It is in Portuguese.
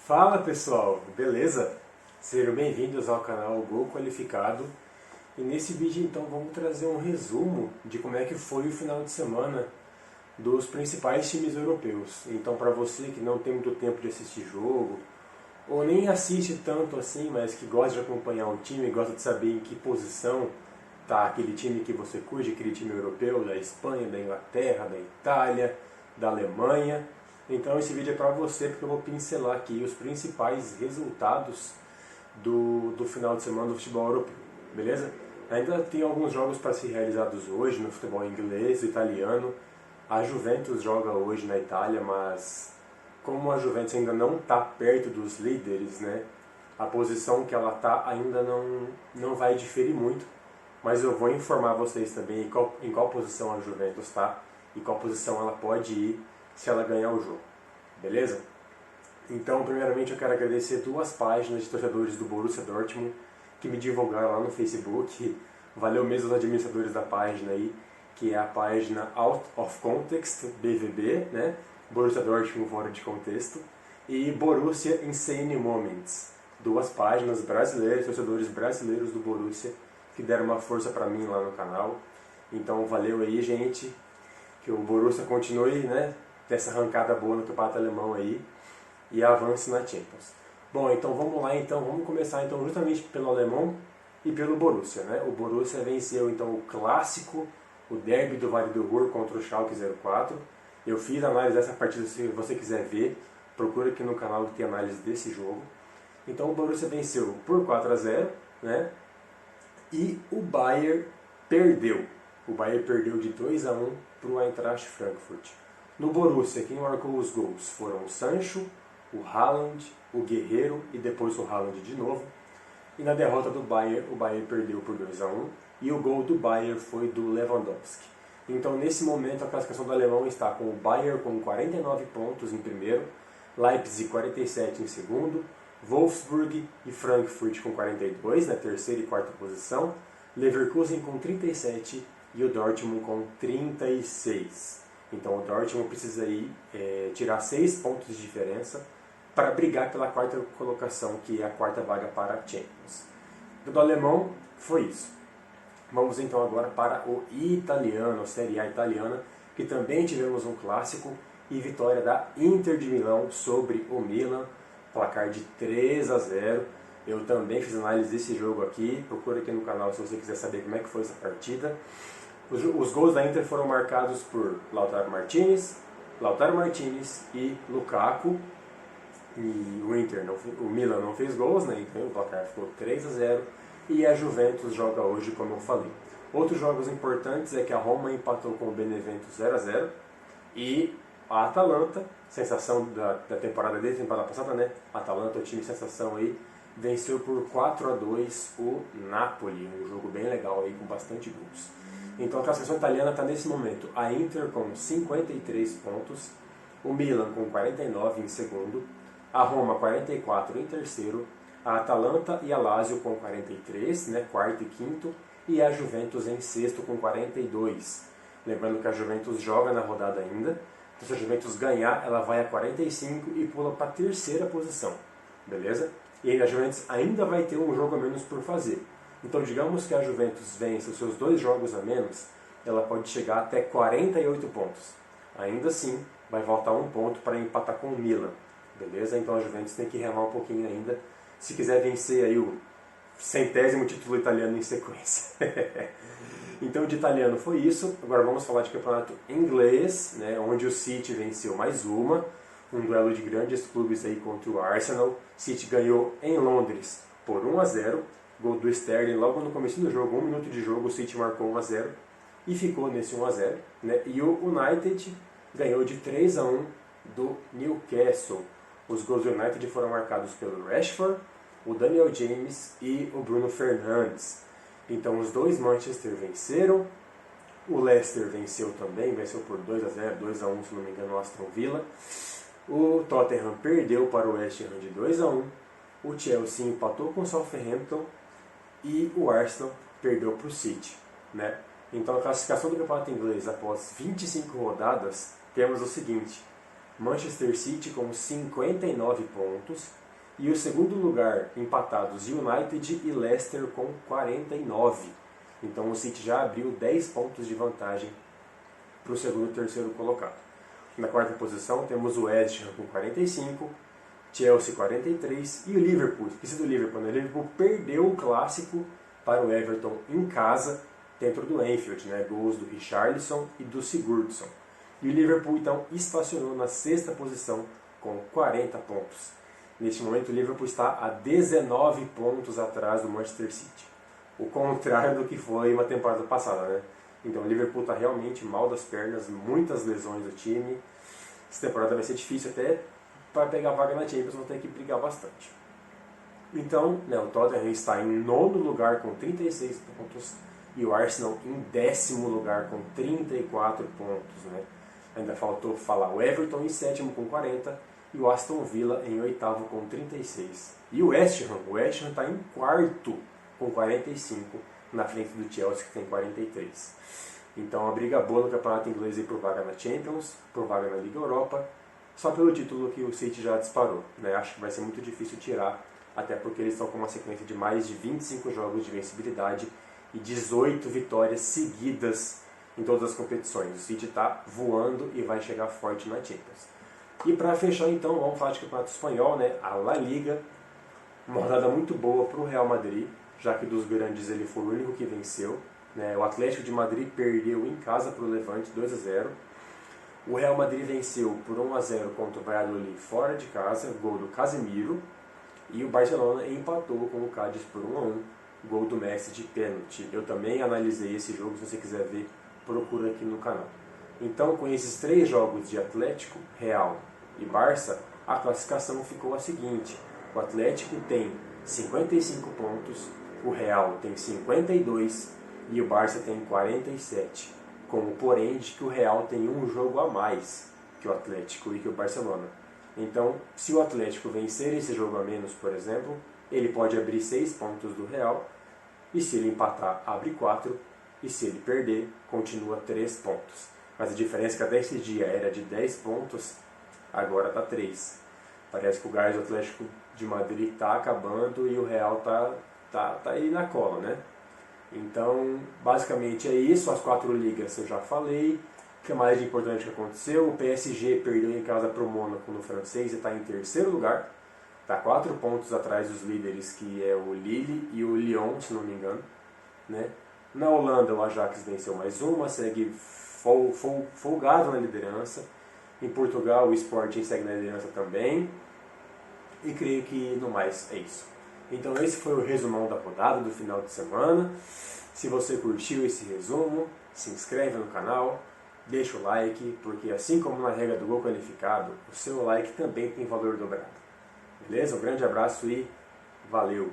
Fala pessoal, beleza? Sejam bem-vindos ao canal Gol Qualificado. E nesse vídeo então vamos trazer um resumo de como é que foi o final de semana dos principais times europeus. Então para você que não tem muito tempo de assistir jogo, ou nem assiste tanto assim, mas que gosta de acompanhar o time, gosta de saber em que posição tá aquele time que você curte, aquele time europeu, da Espanha, da Inglaterra, da Itália, da Alemanha. Então esse vídeo é para você, porque eu vou pincelar aqui os principais resultados do final de semana do futebol europeu, beleza? Ainda tem alguns jogos para ser realizados hoje no futebol inglês, italiano. A Juventus joga hoje na Itália, mas como a Juventus ainda não está perto dos líderes, né, a posição que ela está ainda não vai diferir muito. Mas eu vou informar vocês também em qual posição a Juventus está e qual posição ela pode ir se ela ganhar o jogo, beleza? Então, primeiramente eu quero agradecer duas páginas de torcedores do Borussia Dortmund que me divulgaram lá no Facebook. Valeu mesmo os administradores da página aí, que é a página Out of Context, BVB, né? Borussia Dortmund fora de contexto, e Borussia Insane Moments. Duas páginas brasileiras, torcedores brasileiros do Borussia, que deram uma força pra mim lá no canal. Então valeu aí, gente, que o Borussia continue, né, dessa arrancada boa no campeonato alemão aí e avance na Champions. Bom, então vamos lá, vamos começar então justamente pelo alemão e pelo Borussia, né? O Borussia venceu então o clássico, o derby do Vale do Ruhr contra o Schalke 04. Eu fiz a análise dessa partida, se você quiser ver, procura aqui no canal que tem análise desse jogo. Então o Borussia venceu por 4-0, né? E o Bayern perdeu. O Bayern perdeu de 2-1 para o Eintracht Frankfurt. No Borussia, quem marcou os gols foram o Sancho, o Haaland, o Guerreiro e depois o Haaland de novo. E na derrota do Bayern, o Bayern perdeu por 2-1 e o gol do Bayern foi do Lewandowski. Então, nesse momento, a classificação do alemão está com o Bayern com 49 pontos em primeiro, Leipzig 47 em segundo, Wolfsburg e Frankfurt com 42 na terceira e quarta posição, Leverkusen com 37 e o Dortmund com 36. Então o Dortmund precisa aí tirar 6 pontos de diferença para brigar pela quarta colocação, que é a quarta vaga para a Champions. Do alemão foi isso. Vamos então agora para o italiano, a Série A italiana, que também tivemos um clássico e vitória da Inter de Milão sobre o Milan, placar de 3-0. Eu também fiz análise desse jogo aqui, procura aqui no canal se você quiser saber como é que foi essa partida. Os gols da Inter foram marcados por Lautaro Martinez e Lukaku. E o Milan não fez gols, né? Então o placar ficou 3-0. E a Juventus joga hoje, como eu falei. Outros jogos importantes é que a Roma empatou com o Benevento 0-0 e a Atalanta, sensação da temporada desde a temporada passada, né? A Atalanta, o time sensação aí, venceu por 4-2 o Napoli, um jogo bem legal aí com bastante gols. Então a classificação italiana está nesse momento: a Inter com 53 pontos, o Milan com 49 em segundo, a Roma 44 em terceiro, a Atalanta e a Lazio com 43, né, quarto e quinto, e a Juventus em sexto com 42. Lembrando que a Juventus joga na rodada ainda, então se a Juventus ganhar, ela vai a 45 e pula para a terceira posição, beleza? E a Juventus ainda vai ter um jogo a menos por fazer. Então digamos que a Juventus vença os seus 2 jogos a menos, ela pode chegar até 48 pontos. Ainda assim, vai faltar 1 ponto para empatar com o Milan, beleza? Então a Juventus tem que remar um pouquinho ainda, se quiser vencer aí o 100º título italiano em sequência. Então de italiano foi isso. Agora vamos falar de campeonato inglês, né, onde o City venceu mais um duelo de grandes clubes aí contra o Arsenal. City ganhou em Londres por 1-0, gol do Sterling logo no começo do jogo, 1 minuto de jogo, o City marcou 1-0 e ficou nesse 1-0, né? E o United ganhou de 3-1 do Newcastle. Os gols do United foram marcados pelo Rashford, o Daniel James e o Bruno Fernandes. Então os dois Manchester venceram, o Leicester venceu também, venceu por 2-0, 2-1 se não me engano o Aston Villa. O Tottenham perdeu para o West Ham de 2-1, o Chelsea empatou com o Southampton e o Arsenal perdeu para o City, né? Então a classificação do campeonato inglês após 25 rodadas temos o seguinte: Manchester City com 59 pontos. E o segundo lugar, empatados United e Leicester com 49. Então o City já abriu 10 pontos de vantagem para o segundo e terceiro colocado. Na quarta posição temos o West Ham com 45, Chelsea 43 e o Liverpool. Esqueci do Liverpool, né? O Liverpool perdeu o clássico para o Everton em casa, dentro do Anfield, né? Gols do Richarlison e do Sigurdsson. E o Liverpool então estacionou na sexta posição com 40 pontos. Neste momento o Liverpool está a 19 pontos atrás do Manchester City. O contrário do que foi uma temporada passada, né? Então o Liverpool está realmente mal das pernas, muitas lesões do time. Essa temporada vai ser difícil até para pegar vaga na Champions, vão ter que brigar bastante. Então, né, o Tottenham está em nono lugar com 36 pontos e o Arsenal em 10º lugar com 34 pontos. Né? Ainda faltou falar o Everton em sétimo com 40 e o Aston Villa em oitavo com 36. E o West Ham está em quarto com 45, na frente do Chelsea que tem 43. Então a briga boa no campeonato inglês é por vaga na Champions, por vaga na Liga Europa, só pelo título que o City já disparou. Né? Acho que vai ser muito difícil tirar, até porque eles estão com uma sequência de mais de 25 jogos de vencibilidade e 18 vitórias seguidas em todas as competições. O City está voando e vai chegar forte na Champions. E para fechar então, vamos falar de campeonato espanhol, né? A La Liga, uma rodada muito boa para o Real Madrid, já que dos grandes ele foi o único que venceu. Né? O Atlético de Madrid perdeu em casa para o Levante 2-0. O Real Madrid venceu por 1-0 contra o Valladolid fora de casa, gol do Casemiro. E o Barcelona empatou com o Cádiz por 1-1, gol do Messi de pênalti. Eu também analisei esse jogo, se você quiser ver, procura aqui no canal. Então, com esses 3 jogos de Atlético, Real e Barça, a classificação ficou a seguinte. O Atlético tem 55 pontos, o Real tem 52 e o Barça tem 47. Com o porém de que o Real tem um jogo a mais que o Atlético e que o Barcelona. Então, se o Atlético vencer esse jogo a menos, por exemplo, ele pode abrir 6 pontos do Real, e se ele empatar, abre 4, e se ele perder, continua 3 pontos. Mas a diferença é que até esse dia era de 10 pontos, agora está 3. Parece que o gás do Atlético de Madrid está acabando e o Real tá aí na cola, né? Então, basicamente é isso, as 4 ligas eu já falei. O que mais de importante que aconteceu? O PSG perdeu em casa para o Mônaco no francês e está em terceiro lugar. Está 4 pontos atrás dos líderes, que é o Lille e o Lyon, se não me engano. Né? Na Holanda, o Ajax venceu mais uma, segue folgado na liderança. Em Portugal, o Sporting segue na liderança também. E creio que no mais é isso. Então esse foi o resumão da rodada do final de semana. Se você curtiu esse resumo, se inscreve no canal, deixa o like, porque assim como na regra do gol qualificado, o seu like também tem valor dobrado. Beleza? Um grande abraço e valeu!